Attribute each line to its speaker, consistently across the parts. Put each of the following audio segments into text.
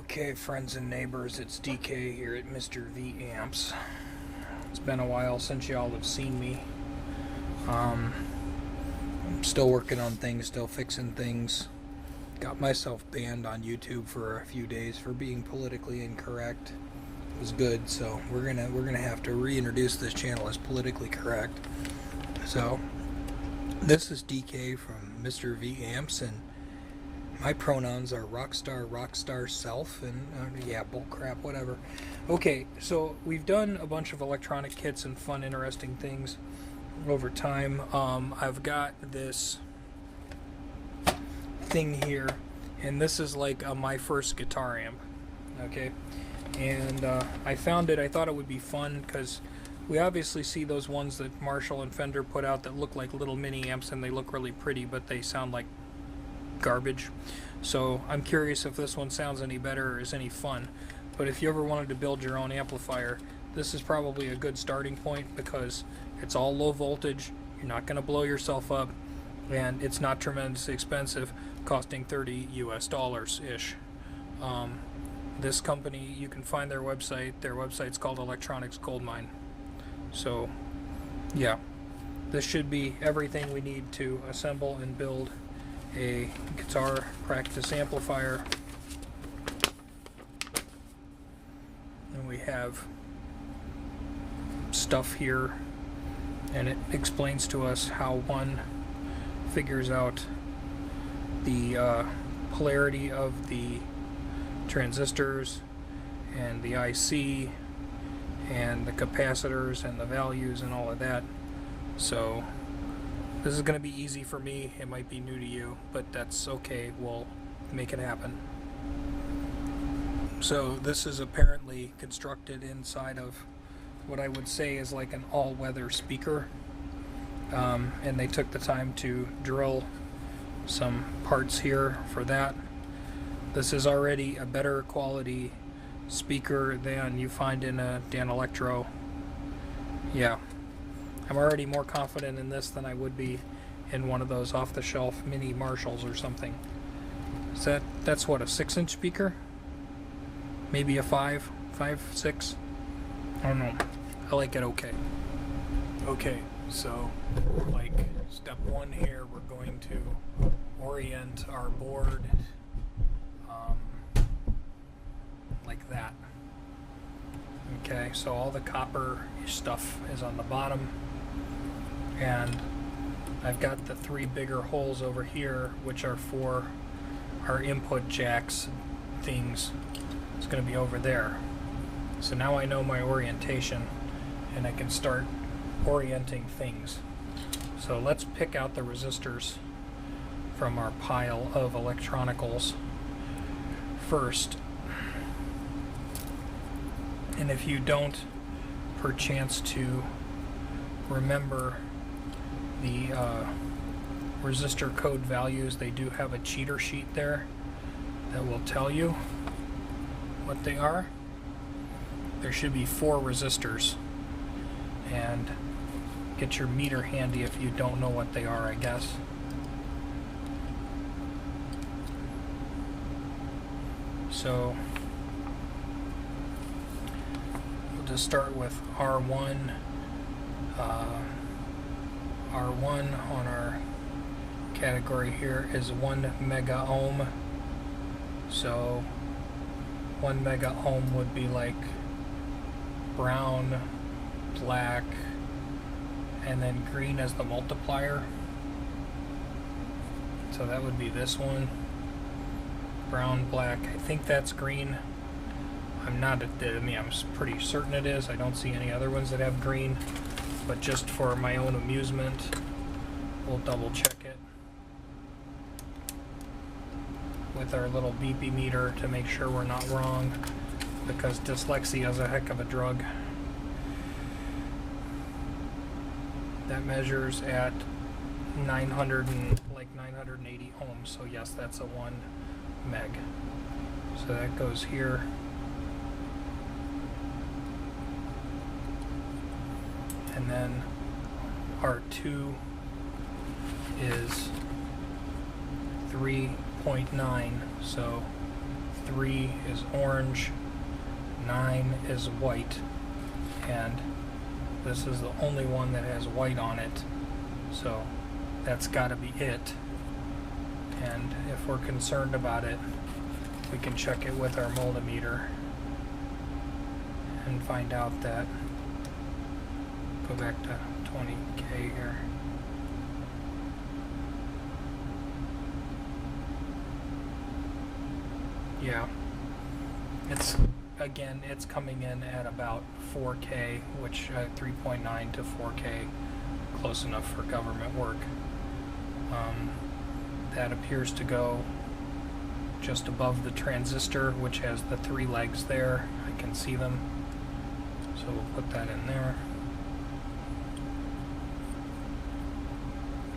Speaker 1: Okay, friends and neighbors, it's DK here at Mr. V Amps. It's been a while since y'all have seen me. I'm still working on things, still fixing things. Got myself banned on YouTube for a few days for being politically incorrect. It was good, so we're gonna have to reintroduce this channel as politically correct. So this is DK from Mr. V Amps, and my pronouns are rockstar self, and yeah, bullcrap, whatever. Okay, so we've done a bunch of electronic kits and fun, interesting things over time. I've got this thing here, and this is like my first guitar amp, okay? And I found it, I thought it would be fun, because we obviously see those ones that Marshall and Fender put out that look like little mini amps, and they look really pretty, but they sound like garbage. So I'm curious if this one sounds any better or is any fun. But if you ever wanted to build your own amplifier, this is probably a good starting point, because it's all low voltage, you're not going to blow yourself up, and it's not tremendously expensive, costing $30 US-ish. This company, you can find their website's called Electronics Goldmine. So yeah, this should be everything we need to assemble and build a guitar practice amplifier. And we have stuff here, and it explains to us how one figures out the polarity of the transistors and the IC and the capacitors and the values and all of that. So this is going to be easy for me. It might be new to you, but that's okay. We'll make it happen. So this is apparently constructed inside of what I would say is like an all-weather speaker. And they took the time to drill some parts here for that. This is already a better quality speaker than you find in a Dan Electro. Yeah. I'm already more confident in this than I would be in one of those off-the-shelf mini Marshalls or something. Is that's what, a 6-inch speaker? Maybe a 5, 6? I don't know. I like it okay. Okay, so like step one here, we're going to orient our board like that. Okay, so all the copper stuff is on the bottom, and I've got the 3 bigger holes over here, which are for our input jacks things. It's going to be over there. So now I know my orientation, and I can start orienting things. So let's pick out the resistors from our pile of electronicals first. And if you don't perchance to remember the resistor code values, they do have a cheater sheet there that will tell you what they are. There should be 4 resistors, and get your meter handy if you don't know what they are, I guess. So to start with R1. R1 on our category here is 1 mega ohm. So 1 mega ohm would be like brown, black, and then green as the multiplier. So that would be this one. Brown, black. I think that's green. I'm pretty certain it is. I don't see any other ones that have green, but just for my own amusement, we'll double check it with our little beepy meter to make sure we're not wrong, because dyslexia is a heck of a drug. That measures at 980 ohms, so yes, that's a 1 meg. So that goes here. And then R2 is 3.9, so 3 is orange, 9 is white, and this is the only one that has white on it, so that's got to be it. And if we're concerned about it, we can check it with our multimeter and find out that, go back to 20K here. Yeah, it's, again, it's coming in at about 4K, which 3.9 to 4K, close enough for government work. That appears to go just above the transistor, which has the 3 legs there. I can see them, so we'll put that in there.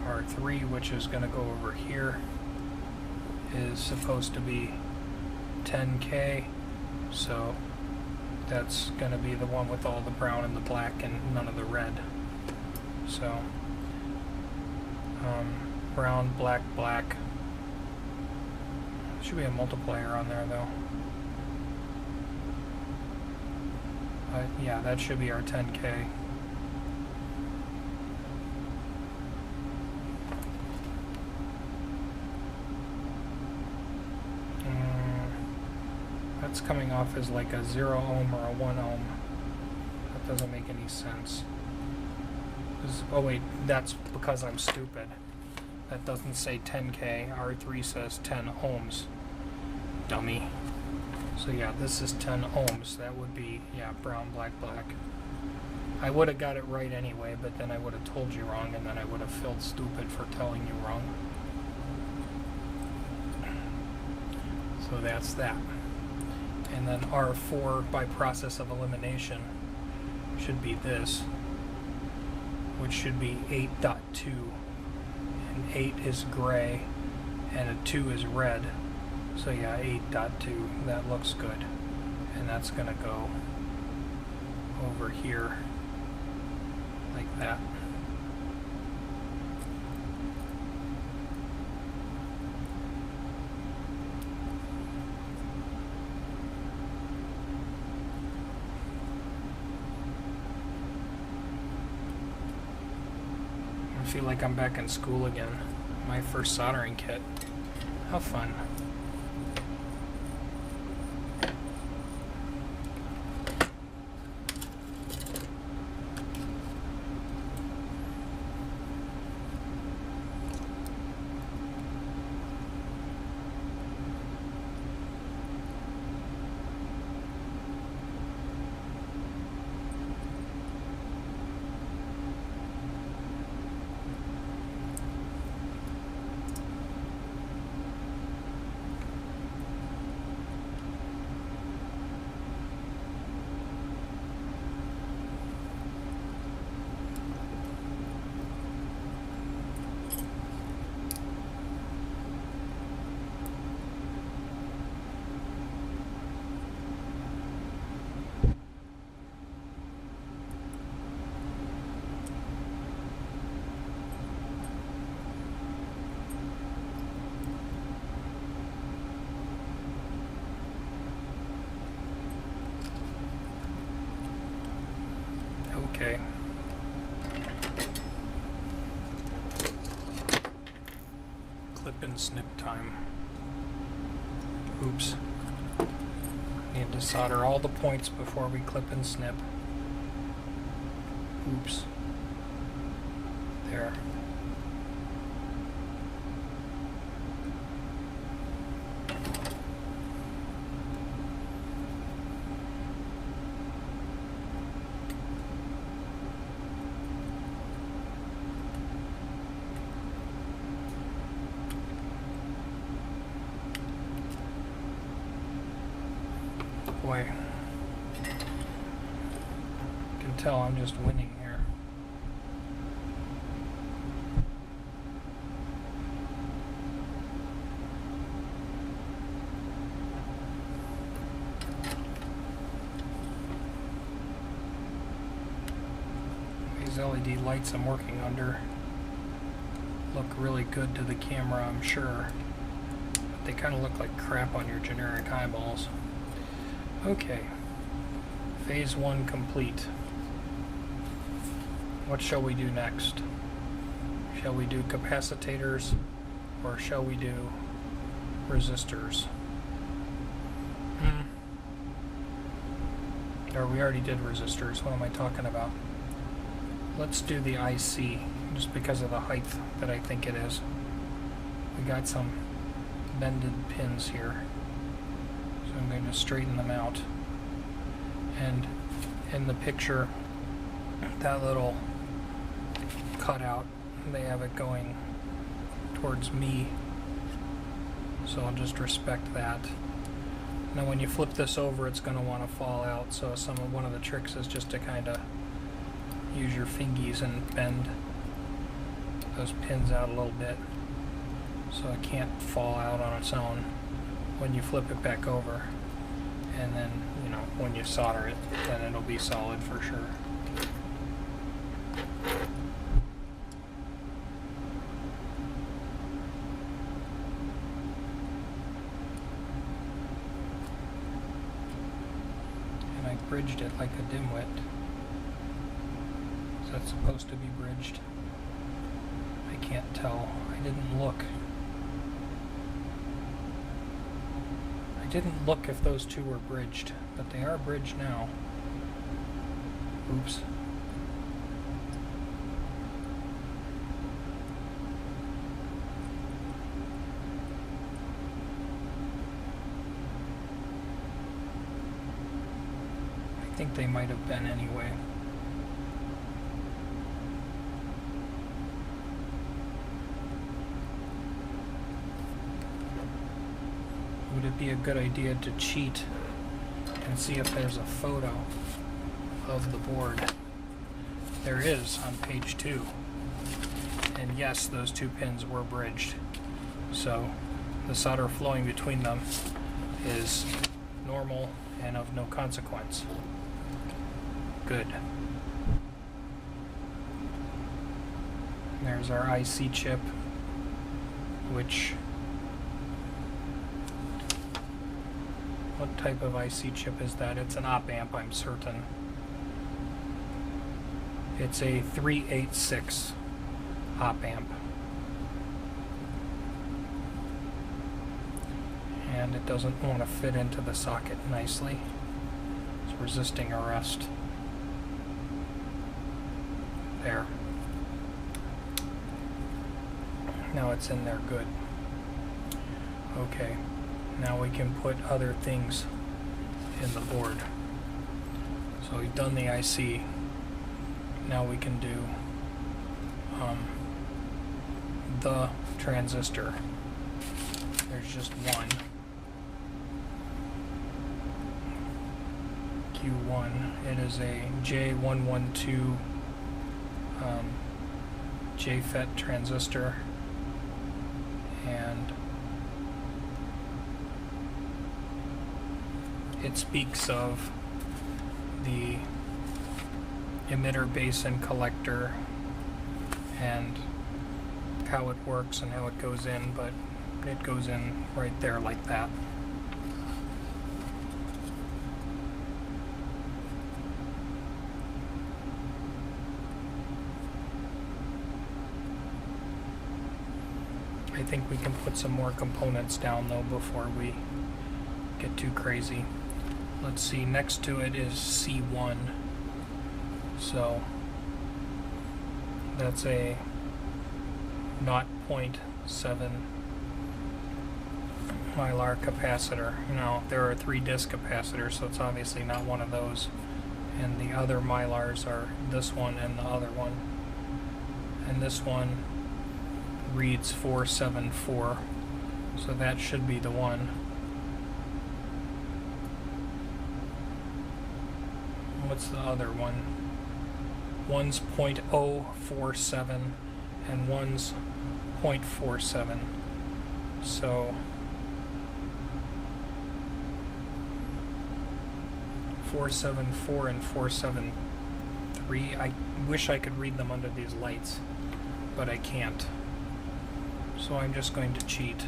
Speaker 1: R3, which is going to go over here, is supposed to be 10K, so that's going to be the one with all the brown and the black and none of the red. So brown, black, black. Should be a multiplier on there though. Yeah, that should be our 10K. That's coming off as like a 0 ohm or a 1 ohm. That doesn't make any sense. Oh wait, that's because I'm stupid. That doesn't say 10K. R3 says 10 ohms. Dummy. So yeah, this is 10 ohms. That would be, yeah, brown, black, black. I would have got it right anyway, but then I would have told you wrong, and then I would have felt stupid for telling you wrong. So that's that. And then R4, by process of elimination, should be this, which should be 8.2. And 8 is gray, and a 2 is red. So yeah, 8.2, that looks good. And that's going to go over here, like that. I feel like I'm back in school again. My first soldering kit. How fun. Okay. Clip and snip time. Oops. Need to solder all the points before we clip and snip. Oops. There. Boy, you can tell I'm just winning here. These LED lights I'm working under look really good to the camera, I'm sure. they kind of look like crap on your generic eyeballs. Okay, phase 1 complete. What shall we do next? Shall we do capacitors or shall we do resistors? Or we already did resistors. What am I talking about? Let's do the IC, just because of the height that I think it is. We got some bended pins here, so I'm going to straighten them out. And in the picture, that little cutout, they have it going towards me, so I'll just respect that. Now when you flip this over, it's going to want to fall out, so one of the tricks is just to kind of use your fingies and bend those pins out a little bit so it can't fall out on its own when you flip it back over. And then, you know, when you solder it, then it'll be solid for sure. Bridged it like a dimwit. Is that supposed to be bridged? I can't tell. I didn't look. I didn't look if those two were bridged, but they are bridged now. Oops. I think they might have been anyway. Would it be a good idea to cheat and see if there's a photo of the board? There is on page 2. And yes, those two pins were bridged. So the solder flowing between them is normal and of no consequence. Good. There's our IC chip, which, what type of IC chip is that? It's an op amp, I'm certain. It's a 386 op amp. And it doesn't want to fit into the socket nicely. It's resisting arrest. There. Now it's in there good. Okay, now we can put other things in the board. So we've done the IC. Now we can do the transistor. There's just one. Q1. It is a J112 JFET transistor, and it speaks of the emitter base and collector and how it works and how it goes in, but it goes in right there like that. I think we can put some more components down though before we get too crazy. Let's see, next to it is C1. So that's a 0.7 mylar capacitor. Now there are 3 disc capacitors, so it's obviously not one of those. And the other mylars are this one and the other one. And this one reads 474, so that should be the one. What's the other one? One's 0.047 and one's 0.47. So 474 and 473. I wish I could read them under these lights, but I can't. So I'm just going to cheat.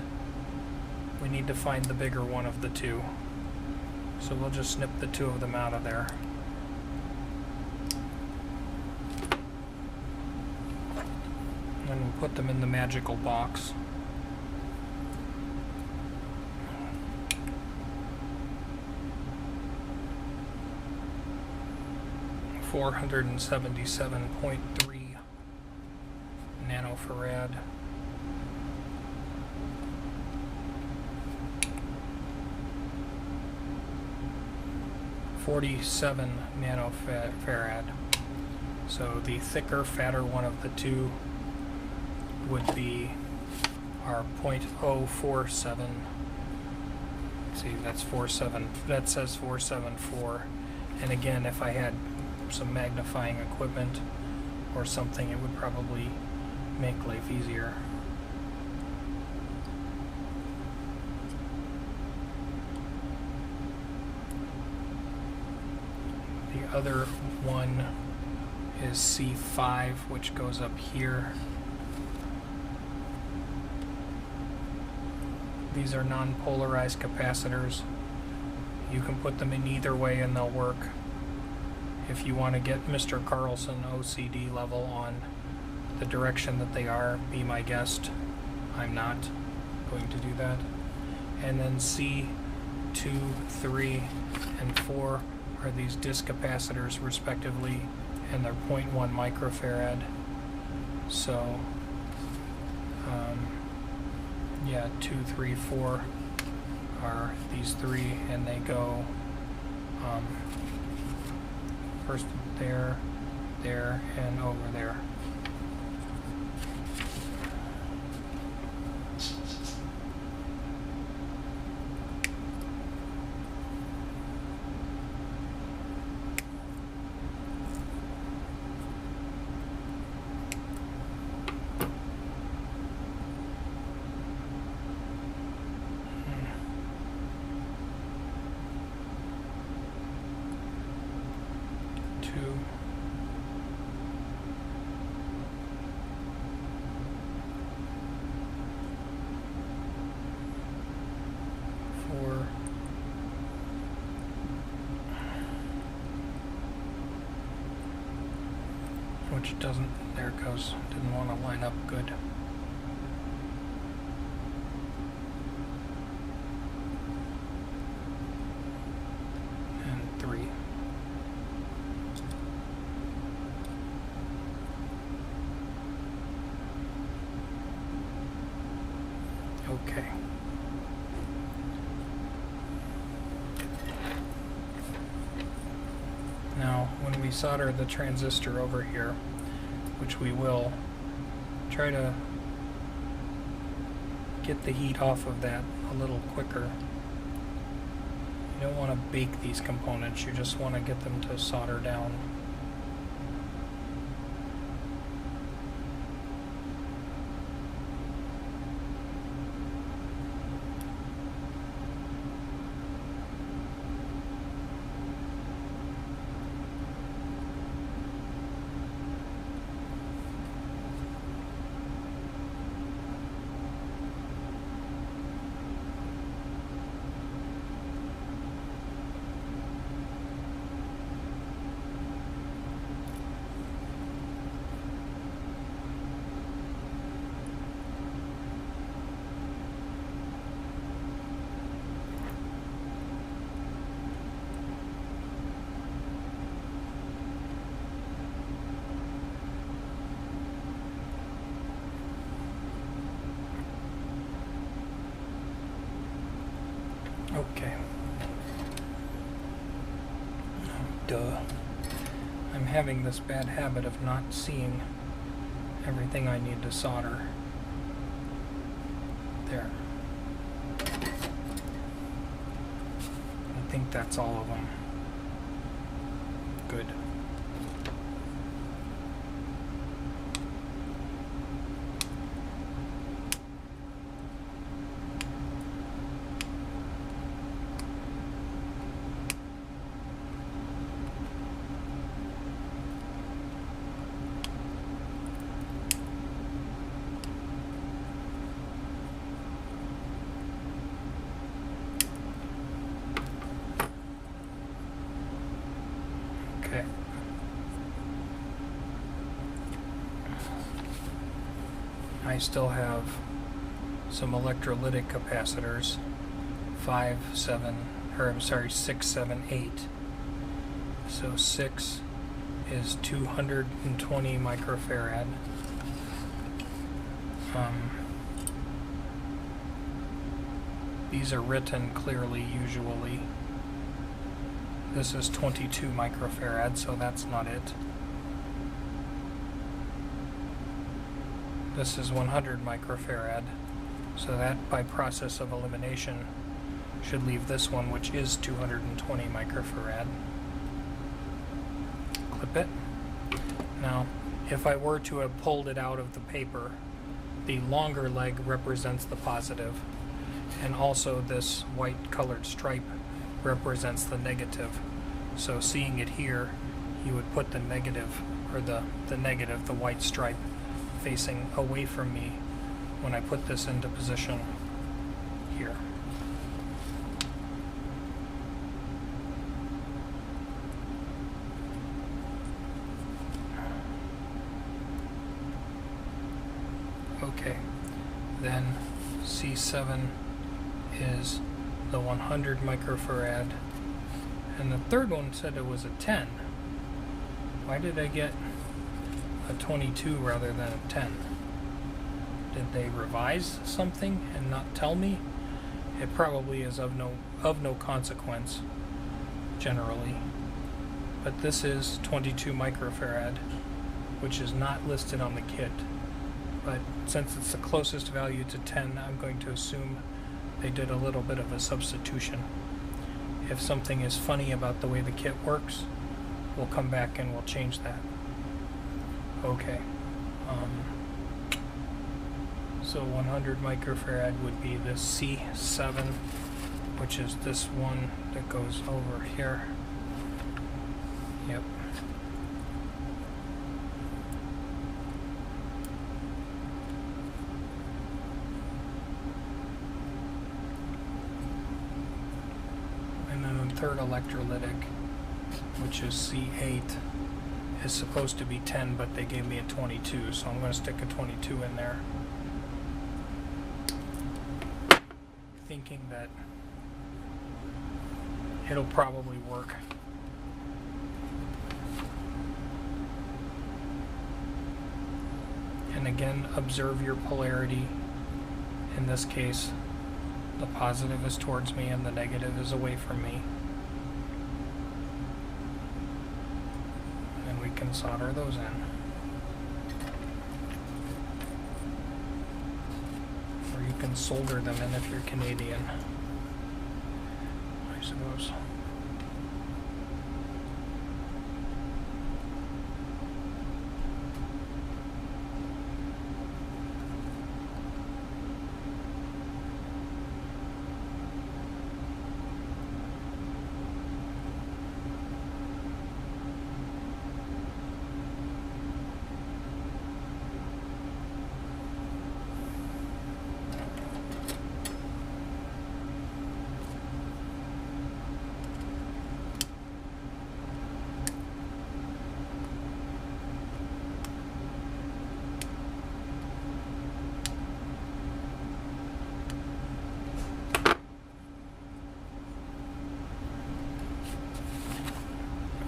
Speaker 1: we need to find the bigger one of the two. So we'll just snip the two of them out of there. And we'll put them in the magical box. $477.3 nanofarad. $47 nanofarad. So the thicker, fatter one of the two would be our 0.047. See, that's 47. That says 474. And again, if I had some magnifying equipment or something, it would probably make life easier. The other one is C5, which goes up here. These are non-polarized capacitors. You can put them in either way and they'll work. If you want to get Mr. Carlson OCD level on the direction that they are, be my guest. I'm not going to do that. And then C2, 3, and 4 are these disc capacitors respectively, and they're 0.1 microfarad. So yeah, 2, 3, 4 are these three, and they go first there, there, and over there. Which doesn't, there it goes, didn't want to line up good. And 3. Okay. Now, when we solder the transistor over here, which we will, try to get the heat off of that a little quicker. You don't want to bake these components, you just want to get them to solder down. Okay. Duh. I'm having this bad habit of not seeing everything I need to solder. There. I think that's all of them. Good. I still have some electrolytic capacitors, 6, 7, 8. So 6 is 220 microfarad. These are written clearly usually. This is 22 microfarad, so that's not it. This is 100 microfarad, so that by process of elimination should leave this one, which is 220 microfarad. Clip it. Now, if I were to have pulled it out of the paper, the longer leg represents the positive, and also this white colored stripe represents the negative. So seeing it here, you would put the negative, or the white stripe, facing away from me when I put this into position here. Okay, then C7 is the 100 microfarad, and the third one said it was a 10. Why did I get a 22 rather than a 10? Did they revise something and not tell me? It probably is of no consequence generally, but this is 22 microfarad, which is not listed on the kit. But since it's the closest value to 10, I'm going to assume they did a little bit of a substitution. If something is funny about the way the kit works, we'll come back and we'll change that. Okay. So 100 microfarad would be this C7, which is this one that goes over here. Yep. And then the third electrolytic, which is C8, is supposed to be 10, but they gave me a 22, so I'm going to stick a 22 in there, thinking that it'll probably work. And again, observe your polarity. In this case, the positive is towards me and the negative is away from me. And we can solder those in. Or you can solder them in if you're Canadian, I suppose.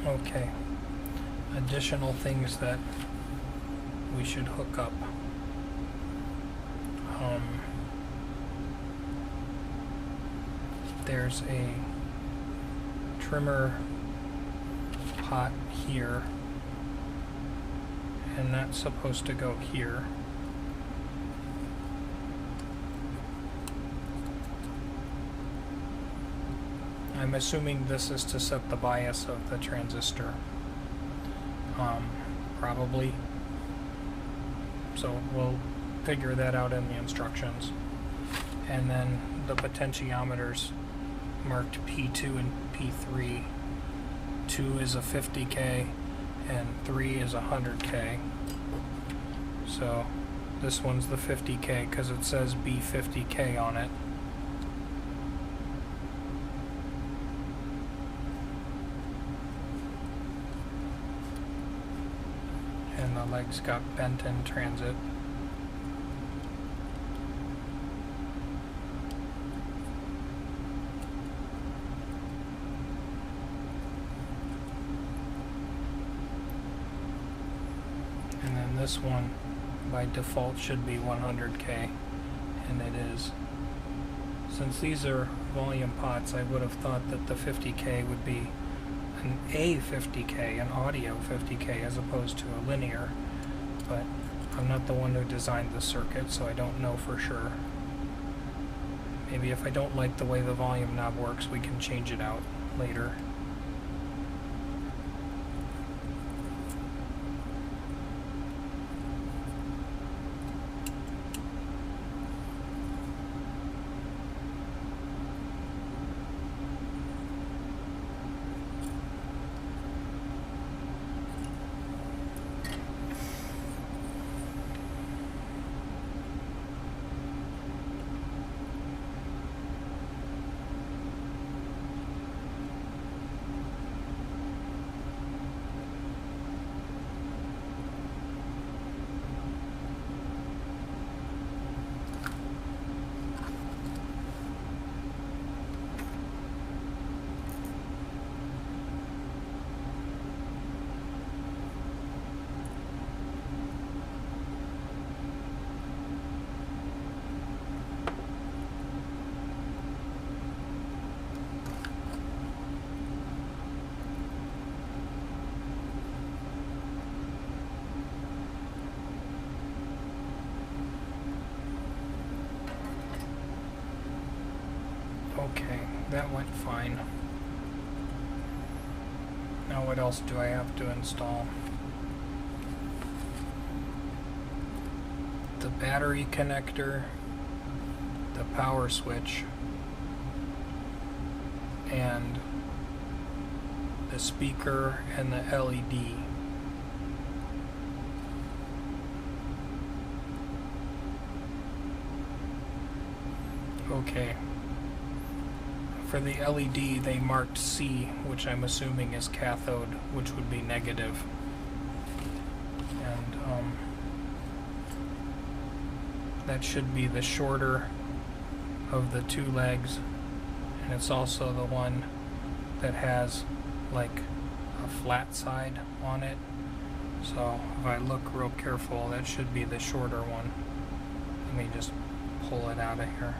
Speaker 1: Okay, additional things that we should hook up. There's a trimmer pot here, and that's supposed to go here. I'm assuming this is to set the bias of the transistor. Probably. So we'll figure that out in the instructions. And then the potentiometers marked P2 and P3. 2 is a 50K and 3 is a 100K. So this one's the 50K because it says B50K on it. And the legs got bent in transit. this one by default should be 100K, and it is. Since these are volume pots, I would have thought that the 50K would be an A50K, an audio 50K, as opposed to a linear, but I'm not the one who designed the circuit, so I don't know for sure. Maybe if I don't like the way the volume knob works, we can change it out later. Okay, that went fine. Now what else do I have to install? The battery connector, the power switch, and the speaker and the LED. Okay. For the LED, they marked C, which I'm assuming is cathode, which would be negative. And that should be the shorter of the two legs, and it's also the one that has like a flat side on it. So if I look real careful, that should be the shorter one. Let me just pull it out of here.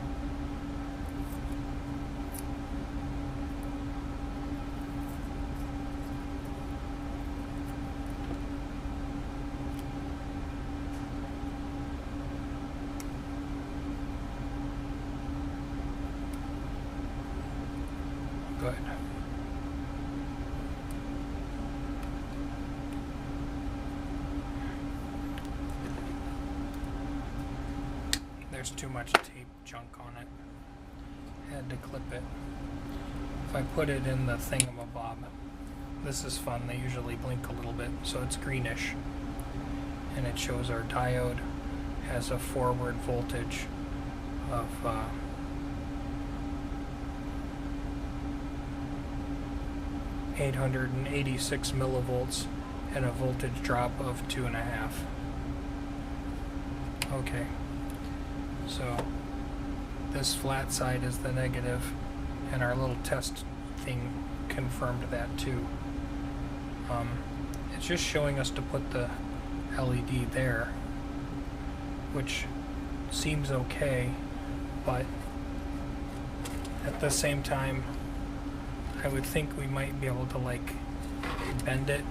Speaker 1: Good. There's too much tape junk on it. Had to clip it. If I put it in the thingamabob, this is fun. They usually blink a little bit, so it's greenish. And it shows our diode has a forward voltage of 886 millivolts and a voltage drop of 2.5. Okay, so this flat side is the negative, and our little test thing confirmed that too. It's just showing us to put the LED there, which seems okay, but at the same time I would think we might be able to like bend it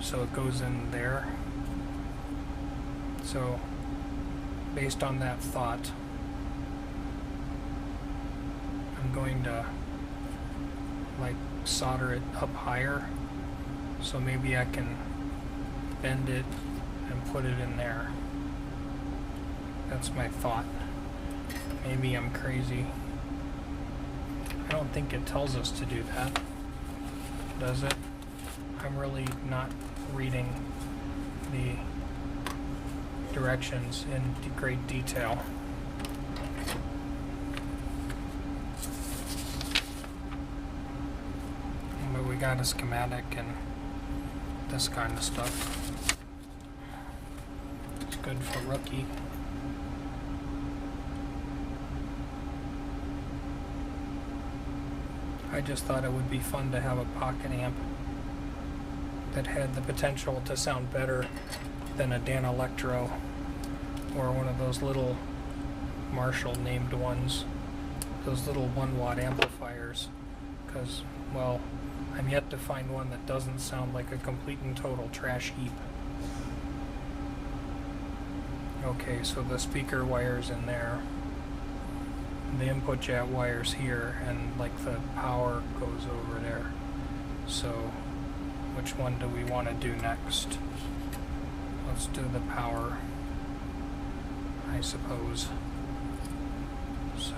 Speaker 1: so it goes in there. So based on that thought, I'm going to like solder it up higher, so maybe I can bend it and put it in there. That's my thought. Maybe I'm crazy. I don't think it tells us to do that, does it? I'm really not reading the directions in great detail. But we got a schematic and this kind of stuff. It's good for rookie. I just thought it would be fun to have a pocket amp that had the potential to sound better than a Dan Electro or one of those little Marshall named ones, those little 1-watt amplifiers, because, well, I'm yet to find one that doesn't sound like a complete and total trash heap. Okay, so the speaker wire's in there, the input jack wire's here, and like the power goes over there. So which one do we want to do next? Let's do the power, I suppose. So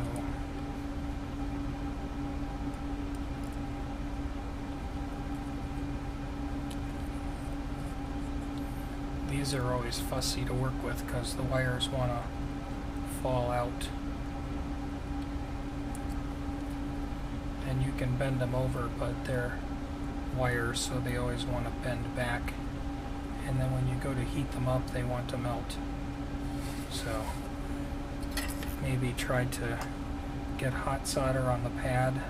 Speaker 1: these are always fussy to work with because the wires want to fall out. And you can bend them over, but they're wires, so they always want to bend back. And then when you go to heat them up, they want to melt. So maybe try to get hot solder on the pad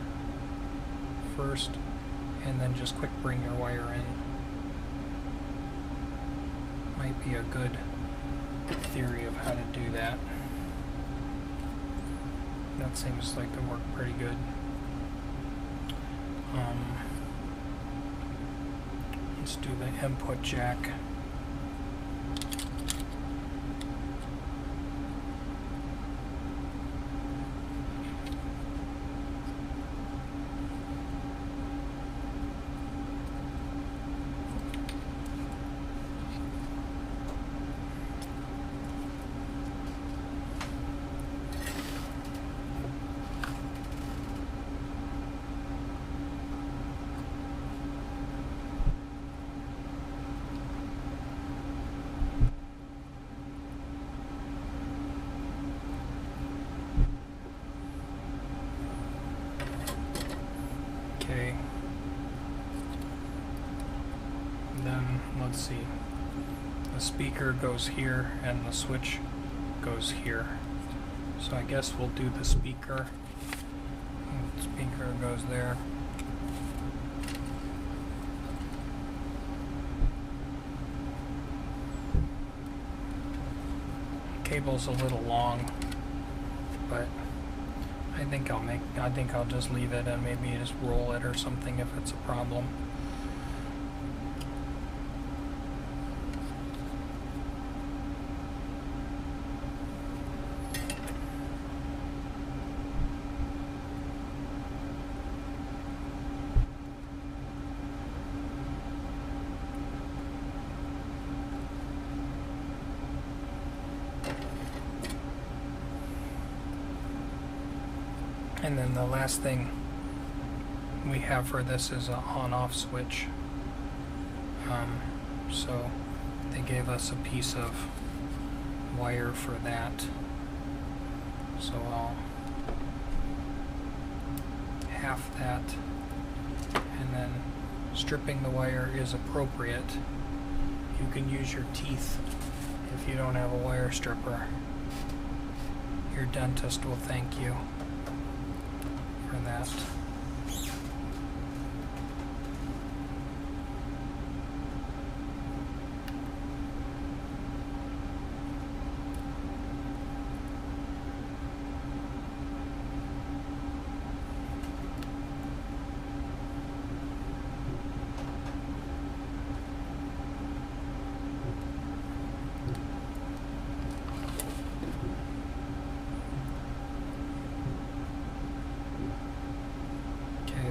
Speaker 1: first, and then just quick bring your wire in. Might be a good theory of how to do that. That seems like it worked pretty good. Let's do the input jack. Okay. Then let's see. The speaker goes here and the switch goes here. So I guess we'll do the speaker. The speaker goes there. Cable's a little long, but I think I'll just leave it and maybe just roll it or something if it's a problem. And then the last thing we have for this is an on-off switch. So they gave us a piece of wire for that. So I'll half that, and then stripping the wire is appropriate. You can use your teeth if you don't have a wire stripper. Your dentist will thank you for that.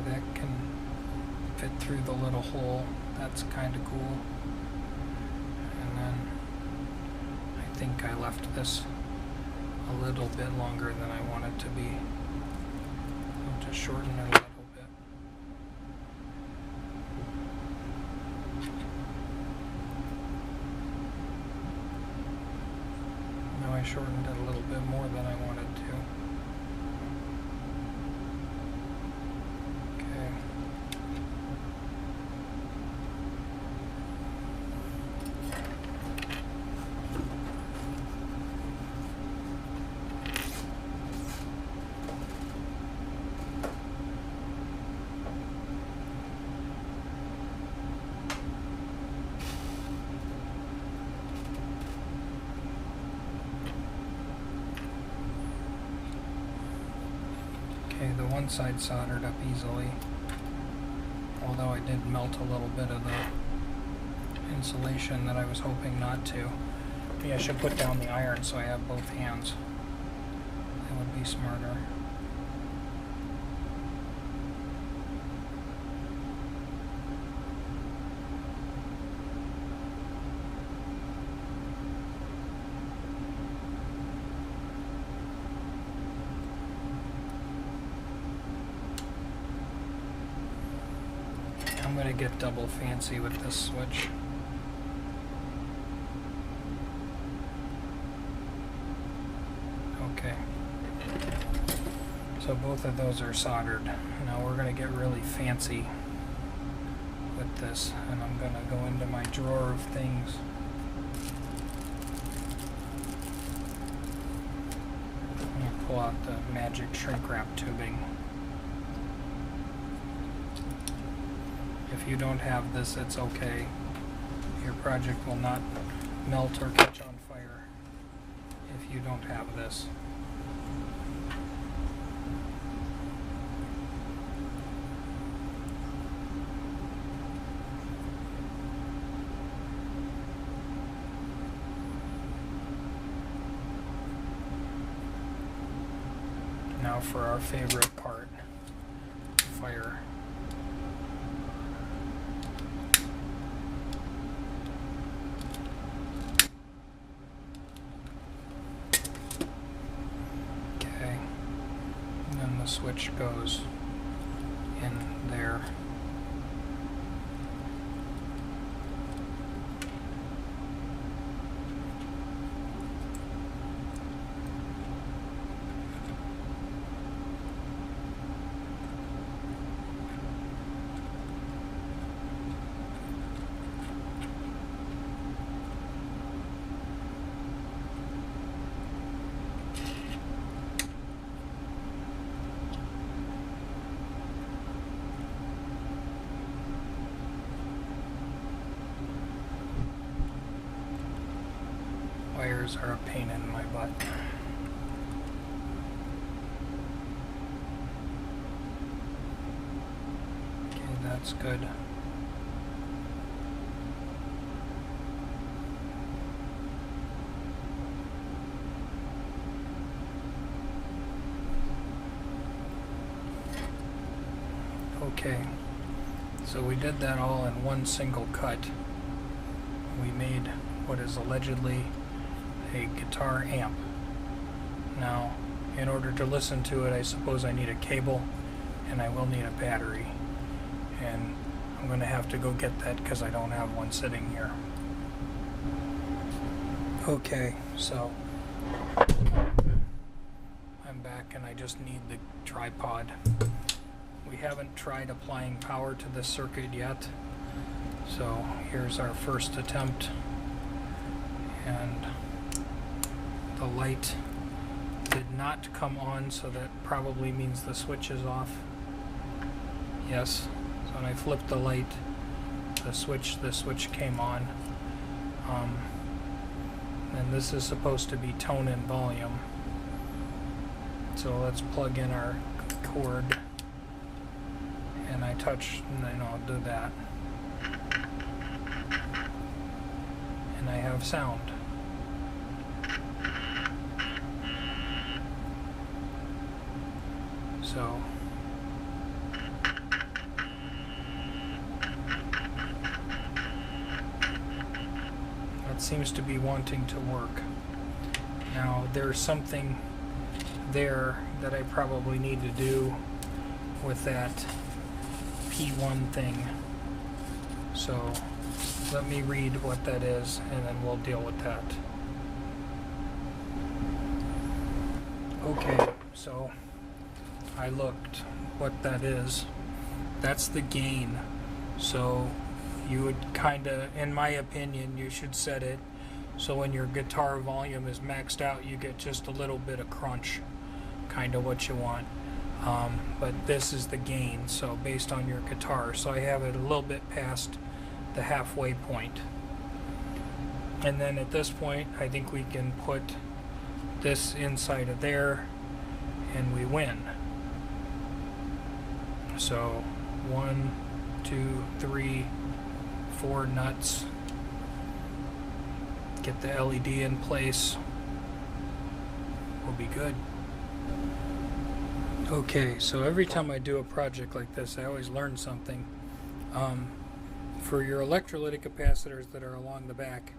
Speaker 1: That can fit through the little hole. That's kind of cool. And then I think I left this a little bit longer than I want it to be. I'll just shorten it a little bit. Now I shortened it a little bit more than I wanted to. Okay, the one side soldered up easily, although I did melt a little bit of the insulation that I was hoping not to. Maybe I should put down the iron so I have both hands. That would be smarter. I'm going to get double fancy with this switch. Okay. So both of those are soldered. Now we're going to get really fancy with this, and I'm going to go into my drawer of things. I'm going to pull out the magic shrink wrap tubing. If you don't have this, it's okay. Your project will not melt or catch on fire if you don't have this. Now for our favorite part, fire. The switch goes in there. Wires are a pain in my butt. Okay, that's good. Okay, so we did that all in one single cut. We made what is allegedly a guitar amp. Now, in order to listen to it, I suppose I need a cable, and I will need a battery. And I'm going to have to go get that because I don't have one sitting here. Okay, so I'm back and I just need the tripod. We haven't tried applying power to this circuit yet, so here's our first attempt. And the light did not come on, so that probably means the switch is off. Yes, so when I flipped the light, the switch came on. And this is supposed to be tone and volume. So let's plug in our cord, and I touch, and then I'll do that. And I have sound. So that seems to be wanting to work. Now there's something there that I probably need to do with that P1 thing. So let me read what that is, and then we'll deal with that. Okay, so I looked what that is. That's the gain. So you would kind of, in my opinion, you should set it so when your guitar volume is maxed out, you get just a little bit of crunch, kind of what you want. But this is the gain, so based on your guitar. So I have it a little bit past the halfway point. And then at this point, I think we can put this inside of there, and we win. So 1, 2, 3, 4 nuts. Get the LED in place. We'll be good. Okay, so every time I do a project like this, I always learn something. For your electrolytic capacitors that are along the back,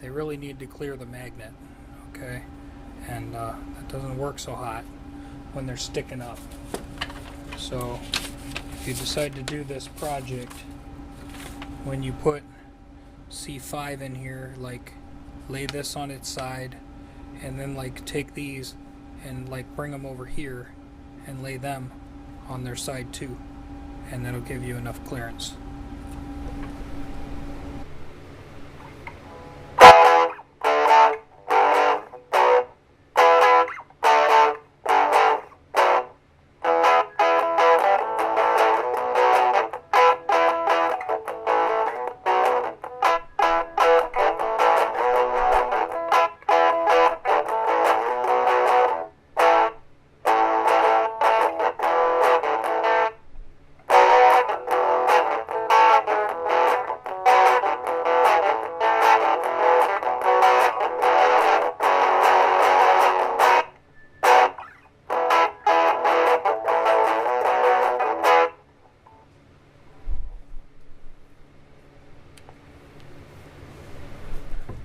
Speaker 1: they really need to clear the magnet, okay? And that doesn't work so hot when they're sticking up. So if you decide to do this project, when you put C5 in here, like lay this on its side, and then like take these and like bring them over here and lay them on their side too, and that'll give you enough clearance.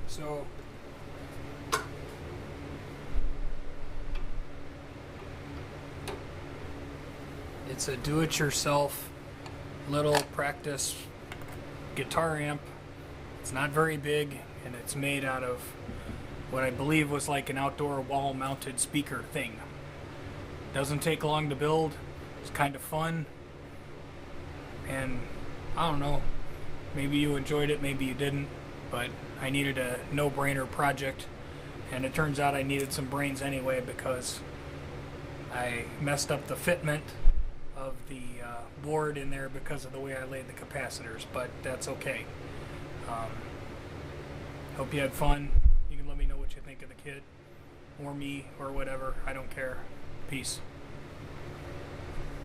Speaker 1: So it's a do-it-yourself little practice guitar amp. It's not very big, and it's made out of what I believe was like an outdoor wall-mounted speaker thing. Doesn't take long to build. It's kind of fun, and I don't know, maybe you enjoyed it, maybe you didn't, but I needed a no-brainer project, and it turns out I needed some brains anyway because I messed up the fitment of the board in there because of the way I laid the capacitors, but that's okay. Hope you had fun. You can let me know what you think of the kit, or me, or whatever. I don't care. Peace.